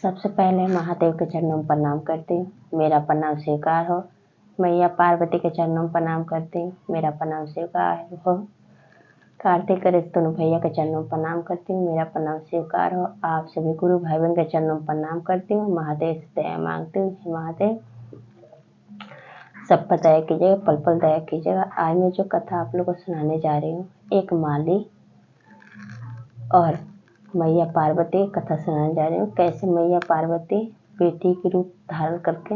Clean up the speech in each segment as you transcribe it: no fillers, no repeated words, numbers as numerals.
सबसे पहले महादेव के चरणों में प्रणाम करती हूँ, मेरा प्रणाम स्वीकार हो। मैया पार्वती के चरणों में प्रणाम करती हूँ, मेरा प्रणाम स्वीकार हो। कार्तिक गणेश दोनों भैया के चरणों में प्रणाम करती हूँ, मेरा प्रणाम स्वीकार हो। आप सभी गुरु भाई बहन के चरणों में प्रणाम करती हूँ, महादेव से दया मांगती हूँ। महादेव सब पर दया कीजिएगा, पल पल दया कीजिएगा। आज मैं जो कथा आप लोगों को सुनाने जा रही हूँ, एक माली और मैया पार्वती कथा सुनाने जा रही हूँ। कैसे मैया पार्वती बेटी के रूप धारण करके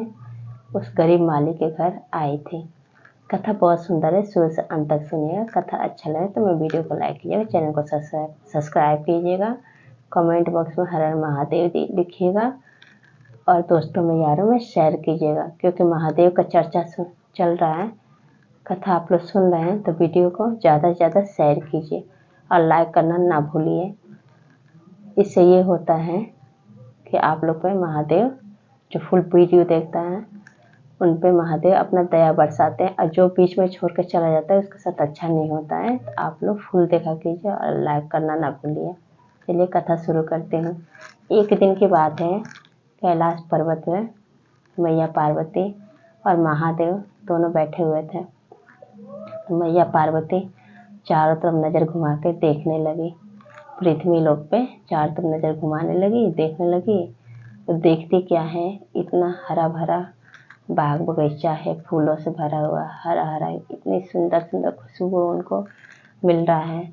उस गरीब माली के घर आई थी। कथा बहुत सुंदर है, शुरू से अंत तक सुनिएगा। कथा अच्छा लगे तो मैं वीडियो को लाइक कीजिएगा, चैनल को सब्सक्राइब कीजिएगा, कमेंट बॉक्स में हर हर महादेव लिखिएगा और दोस्तों में यारों में शेयर कीजिएगा, क्योंकि महादेव का चर्चा चल रहा है। कथा आप लोग सुन रहे हैं तो वीडियो को ज़्यादा से ज़्यादा शेयर कीजिए और लाइक करना ना भूलिए। इससे ये होता है कि आप लोग पे महादेव जो फुल वीडियो देखता है उन पे महादेव अपना दया बरसाते हैं, और जो बीच में छोड़ कर चला जाता है उसके साथ अच्छा नहीं होता है। तो आप लोग फुल देखा कीजिए और लाइक करना ना भूलिए। चलिए कथा शुरू करते हैं। एक दिन की बात है, कैलाश पर्वत में मैया पार्वती और महादेव दोनों बैठे हुए थे। मैया पार्वती चारों तरफ नज़र घुमा के देखने लगी, पृथ्वी लोक पे चारों तरफ नज़र घुमाने लगी, देखने लगी। तो देखती क्या है, इतना हरा भरा बाग बगीचा है, फूलों से भरा हुआ, हरा हरा, इतनी सुंदर सुंदर खुशबू उनको मिल रहा है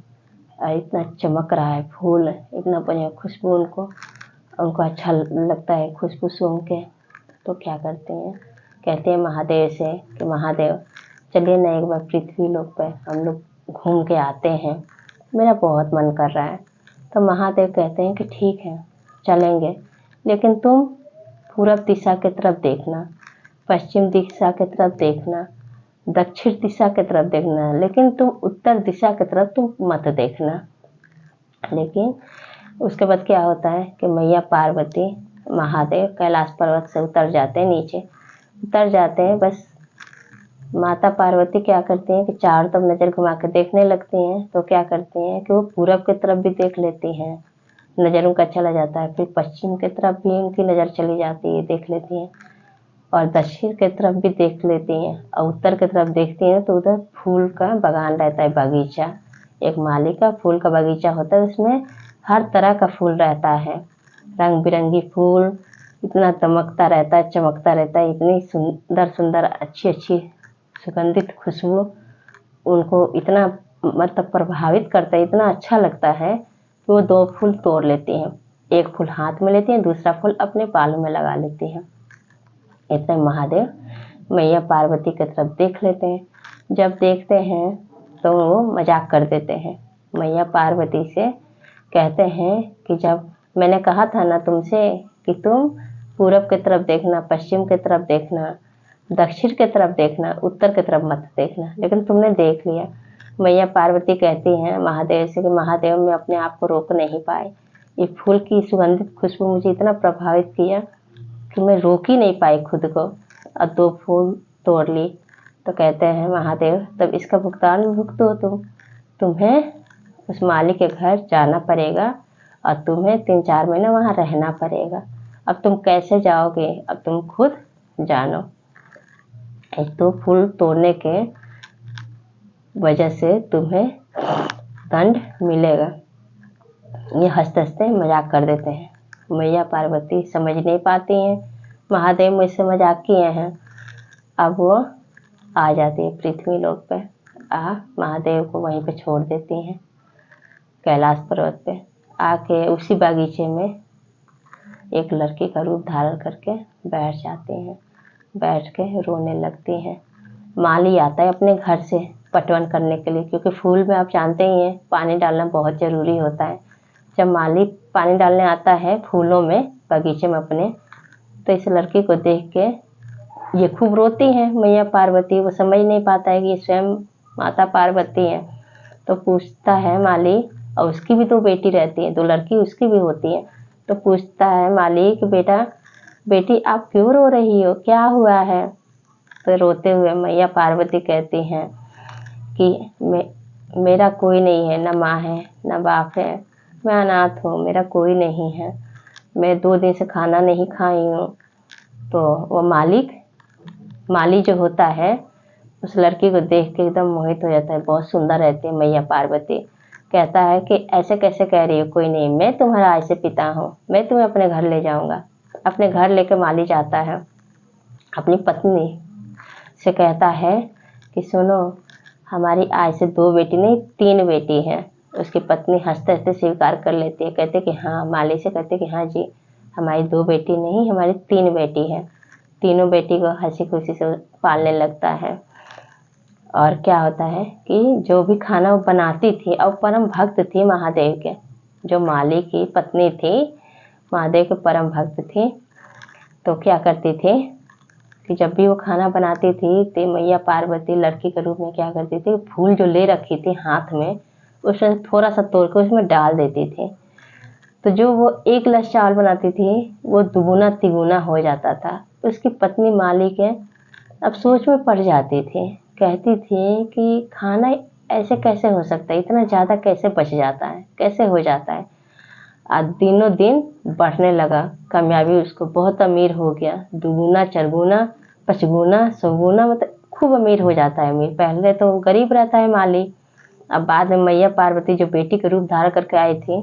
और इतना चमक रहा है फूल, इतना बढ़िया खुशबू उनको अच्छा लगता है खुशबू सूंघ के। तो क्या करते हैं, कहते हैं महादेव से कि महादेव चलिए ना एक बार पृथ्वी लोक पे हम लोग घूम के आते हैं, मेरा बहुत मन कर रहा है। तो महादेव कहते हैं कि ठीक है चलेंगे, लेकिन तुम पूरब दिशा की तरफ देखना, पश्चिम दिशा की तरफ देखना, दक्षिण दिशा की तरफ देखना, लेकिन तुम उत्तर दिशा की तरफ तुम मत देखना। लेकिन उसके बाद क्या होता है कि मैया पार्वती महादेव कैलाश पर्वत से उतर जाते हैं, नीचे उतर जाते हैं। बस माता पार्वती क्या करती हैं कि चारों तरफ नज़र घुमा के देखने लगती हैं। तो क्या करती हैं कि वो पूरब की तरफ भी देख लेती हैं, नज़र उनका चला जाता है। फिर पश्चिम की तरफ भी उनकी नज़र चली जाती है, देख लेती हैं, और दक्षिण की तरफ भी देख लेती हैं, और उत्तर की तरफ देखती हैं तो उधर फूल का बगान रहता है, बगीचा। एक माली का फूल का बगीचा होता है, उसमें हर तरह का फूल रहता है, रंग बिरंगी फूल, इतना चमकता रहता है, इतनी सुंदर सुंदर अच्छी अच्छी सुगंधित खुशबू उनको इतना मतलब प्रभावित करता है, इतना अच्छा लगता है कि वो दो फूल तोड़ लेती हैं, एक फूल हाथ में लेती हैं, दूसरा फूल अपने बालों में लगा लेती हैं। इतने महादेव मैया पार्वती की तरफ देख लेते हैं। जब देखते हैं तो वो मजाक कर देते हैं, मैया पार्वती से कहते हैं कि जब मैंने कहा था ना तुमसे कि तुम पूरब की तरफ देखना, पश्चिम की तरफ देखना, दक्षिण की तरफ देखना, उत्तर की तरफ मत देखना, लेकिन तुमने देख लिया। मैया पार्वती कहती हैं महादेव से कि महादेव मैं अपने आप को रोक नहीं पाई, ये फूल की सुगंधित खुशबू मुझे इतना प्रभावित किया कि मैं रोक ही नहीं पाई खुद को, और दो फूल तोड़ ली। तो कहते हैं महादेव तब इसका भुगतान भुगतो तुम्हें उस माली के घर जाना पड़ेगा और तुम्हें 3-4 महीने वहाँ रहना पड़ेगा। अब तुम कैसे जाओगे, अब तुम खुद जानो। एक तो फूल तोड़ने के वजह से तुम्हें दंड मिलेगा। ये हंसते हंसते मजाक कर देते हैं। मैया पार्वती समझ नहीं पाती हैं महादेव मुझसे मजाक किए हैं। अब वो आ जाती है पृथ्वी लोक पे, महादेव को वहीं पे छोड़ देती हैं कैलाश पर्वत पे। आके उसी बागीचे में एक लड़की का रूप धारण करके बैठ जाती हैं, बैठ के रोने लगती हैं। माली आता है अपने घर से पटवन करने के लिए, क्योंकि फूल में आप जानते ही हैं पानी डालना बहुत ज़रूरी होता है। जब माली पानी डालने आता है फूलों में बगीचे में अपने, तो इस लड़की को देख के ये खूब रोती हैं मैया पार्वती। वो समझ नहीं पाता है कि ये स्वयं माता पार्वती है। तो पूछता है माली, और उसकी भी 2 बेटी रहती है, 2 लड़की उसकी भी होती है। तो पूछता है माली कि बेटी आप क्यों रो रही हो, क्या हुआ है। तो रोते हुए मैया पार्वती कहती हैं कि मेरा कोई नहीं है, ना माँ है ना बाप है, मैं अनाथ हूँ, मेरा कोई नहीं है। मैं 2 दिन से खाना नहीं खाई हूँ। तो वो माली जो होता है उस लड़की को देख के एकदम मोहित हो जाता है, बहुत सुंदर रहती है मैया पार्वती। कहता है कि ऐसे कैसे कह रही हो, कोई नहीं, मैं तुम्हारा ऐसे पिता हूँ, मैं तुम्हें अपने घर ले जाऊंगा। अपने घर लेकर माली जाता है, अपनी पत्नी से कहता है कि सुनो, हमारी आज से 2 बेटी नहीं 3 बेटी हैं। उसकी पत्नी हंसते हंसते स्वीकार कर लेती है, कहते कि हाँ, माली से कहते कि हाँ जी, हमारी 2 बेटी नहीं, हमारी 3 बेटी है। तीनों बेटी को हंसी खुशी से पालने लगता है। और क्या होता है कि जो भी खाना वो बनाती थी, और परम भक्त थी महादेव के, जो माली की पत्नी थी महादेव के परम भक्त थी। तो क्या करती थी कि जब भी वो खाना बनाती थी तो मैया पार्वती लड़की के रूप में क्या करती थी, फूल जो ले रखी थी हाथ में, उसमें थोड़ा सा तोड़ के उसमें डाल देती थी। तो जो वो 1 गिलास चावल बनाती थी वो दुगुना तिगुना हो जाता था। उसकी पत्नी माली के अब सोच में पड़ जाती थी, कहती थी कि खाना ऐसे कैसे हो सकता है, इतना ज़्यादा कैसे बच जाता है, कैसे हो जाता है। आज दिनों दिन बढ़ने लगा, कामयाबी उसको बहुत अमीर हो गया, दुगुना चरगुना 5 गुना 100 गुना, मतलब खूब अमीर हो जाता है। अमीर पहले तो गरीब रहता है माली, अब बाद में मैया पार्वती जो बेटी के रूप धारण करके आई थी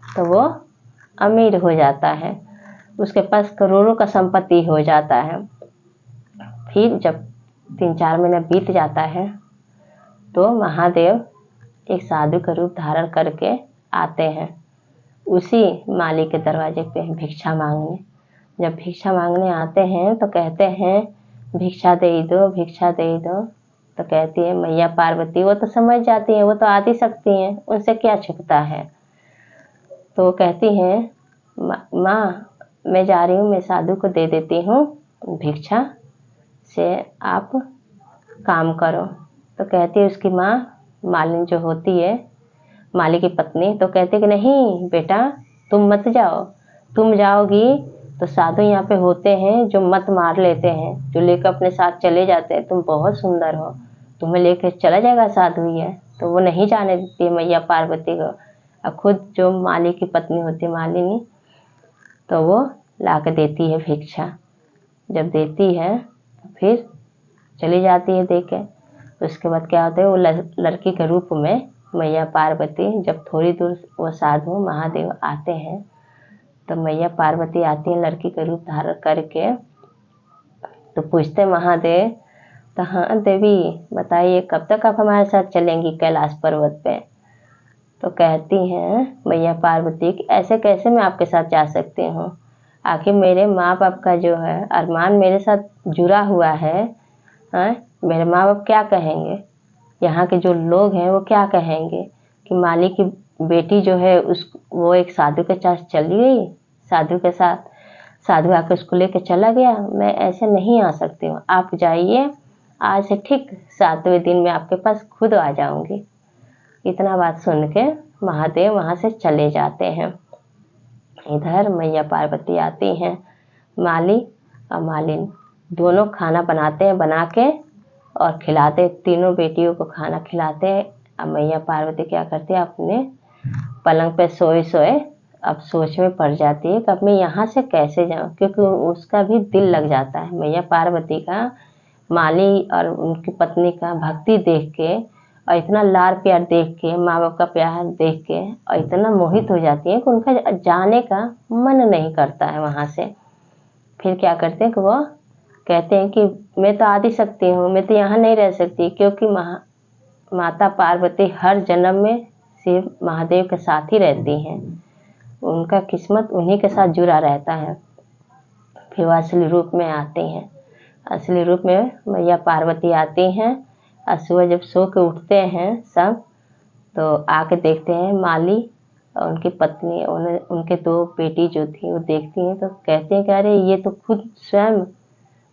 तो वो अमीर हो जाता है, उसके पास करोड़ों का संपत्ति हो जाता है। फिर जब 3-4 महीना बीत जाता है तो महादेव एक साधु का रूप धारण करके आते हैं उसी माली के दरवाजे पे भिक्षा मांगने। जब भिक्षा मांगने आते हैं तो कहते हैं भिक्षा दे दो, भिक्षा दे दो। तो कहती है मैया पार्वती, वो तो समझ जाती है, वो तो आदि शक्ति हैं, उनसे क्या छुपता है। तो कहती हैं माँ, मैं जा रही हूँ, मैं साधु को दे देती हूँ भिक्षा से, आप काम करो। तो कहती है उसकी माँ मालिन जो होती है, माली की पत्नी, तो कहती कि नहीं बेटा, तुम मत जाओ, तुम जाओगी तो साधु यहाँ पे होते हैं जो मत मार लेते हैं, जो लेकर अपने साथ चले जाते हैं। तुम बहुत सुंदर हो, तुम्हें लेकर चला जाएगा साधु ही है। तो वो नहीं जाने देती है मैया पार्वती को। और खुद जो माली की पत्नी होती है मालिनी, तो वो ला के देती है भिक्षा। जब देती है तो फिर चली जाती है दे के। उसके बाद क्या होता है, वो लड़की के रूप में मैया पार्वती, जब थोड़ी दूर वो साधु महादेव आते हैं तो मैया पार्वती आती है लड़की का रूप धारण करके। तो पूछते महादेव, तो हाँ देवी बताइए, कब तक आप हमारे साथ चलेंगी कैलाश पर्वत पे। तो कहती हैं मैया पार्वती कि ऐसे कैसे मैं आपके साथ जा सकती हूँ, आखिर मेरे माँ बाप का जो है अरमान मेरे साथ जुड़ा हुआ है। मेरे माँ बाप क्या कहेंगे, यहाँ के जो लोग हैं वो क्या कहेंगे कि माली की बेटी जो है वो एक साधु के साथ चली गई, साधु के साथ, साधु आकर उसको लेकर चला गया। मैं ऐसे नहीं आ सकती हूँ, आप जाइए, आज से ठीक 7वें दिन में आपके पास खुद आ जाऊंगी। इतना बात सुन के महादेव वहाँ से चले जाते हैं। इधर मैया पार्वती आती हैं, माली और मालिन दोनों खाना बनाते हैं, बना के और खिलाते, तीनों बेटियों को खाना खिलाते हैं। अब मैया पार्वती क्या करती है, अपने पलंग पे सोए सोए अब सोच में पड़ जाती है कि अब मैं यहाँ से कैसे जाऊँ, क्योंकि उसका भी दिल लग जाता है मैया पार्वती का माली और उनकी पत्नी का भक्ति देख के, और इतना लाड़ प्यार देख के, माँ बाप का प्यार देख के, और इतना मोहित हो जाती है कि उनका जाने का मन नहीं करता है वहाँ से। फिर क्या करते हैं कि वो कहते हैं कि मैं तो आदि शक्ति हूँ, मैं तो यहाँ नहीं रह सकती, क्योंकि माता पार्वती हर जन्म में शिव महादेव के साथ ही रहती हैं, उनका किस्मत उन्हीं के साथ जुड़ा रहता है। फिर वो असली रूप में आती हैं, असली रूप में मैया पार्वती आती हैं। और सुबह जब सो के उठते हैं सब, तो आके देखते हैं माली और उनकी पत्नी, उनके 2 बेटी जो थी वो देखती हैं, तो कहते हैं कि अरे ये तो खुद स्वयं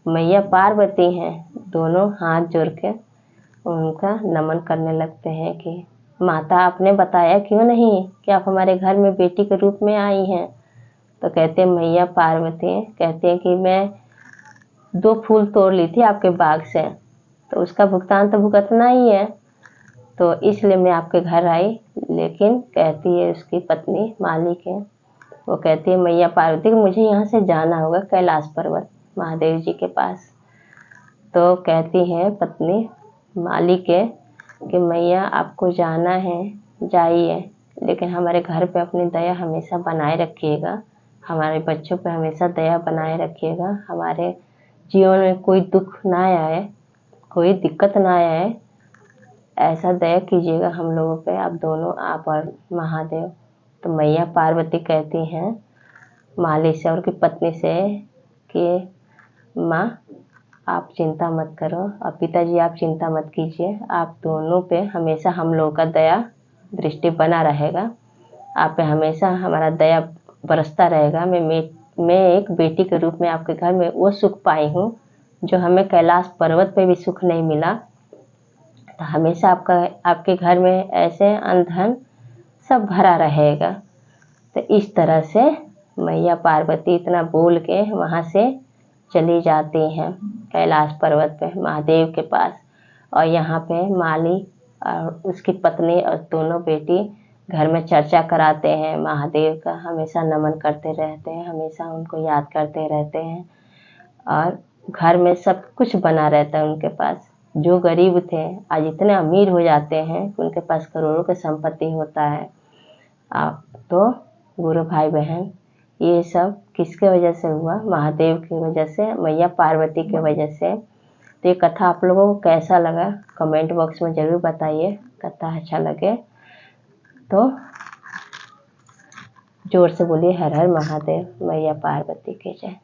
मैया पार्वती हैं। दोनों हाथ जोड़ के उनका नमन करने लगते हैं कि माता, आपने बताया क्यों नहीं कि आप हमारे घर में बेटी के रूप में आई हैं। तो कहते हैं मैया पार्वती कहते हैं कि मैं 2 फूल तोड़ ली थी आपके बाग से, तो उसका भुगतान तो भुगतना ही है, तो इसलिए मैं आपके घर आई। लेकिन कहती है उसकी पत्नी माली के वो कहती है मैया पार्वती कि मुझे यहाँ से जाना होगा कैलाश पर्वत महादेव जी के पास। तो कहती है पत्नी माली के कि मैया आपको जाना है जाइए, लेकिन हमारे घर पे अपनी दया हमेशा बनाए रखिएगा, हमारे बच्चों पे हमेशा दया बनाए रखिएगा, हमारे जीवन में कोई दुख ना आए, कोई दिक्कत ना आए, ऐसा दया कीजिएगा हम लोगों पे, आप दोनों, आप और महादेव। तो मैया पार्वती कहती हैं माली से और की पत्नी से कि माँ आप चिंता मत करो और पिताजी आप चिंता मत कीजिए, आप दोनों पे हमेशा हम लोगों का दया दृष्टि बना रहेगा, आप पे हमेशा हमारा दया बरसता रहेगा। मैं एक बेटी के रूप में आपके घर में वो सुख पाई हूँ जो हमें कैलाश पर्वत पे भी सुख नहीं मिला। तो हमेशा आपके घर में ऐसे अन्न धन सब भरा रहेगा। तो इस तरह से मैया पार्वती इतना बोल के वहाँ से चली जाती हैं कैलाश पर्वत पे महादेव के पास। और यहाँ पे माली और उसकी पत्नी और दोनों बेटी घर में चर्चा कराते हैं, महादेव का हमेशा नमन करते रहते हैं, हमेशा उनको याद करते रहते हैं और घर में सब कुछ बना रहता है उनके पास। जो गरीब थे आज इतने अमीर हो जाते हैं कि उनके पास करोड़ों की संपत्ति होता है। तो गुरु भाई बहन, ये सब किसके वजह से हुआ? महादेव की वजह से, मैया पार्वती की वजह से। तो ये कथा आप लोगों को कैसा लगा कमेंट बॉक्स में ज़रूर बताइए। कथा अच्छा लगे तो जोर से बोलिए हर हर महादेव, मैया पार्वती की जय।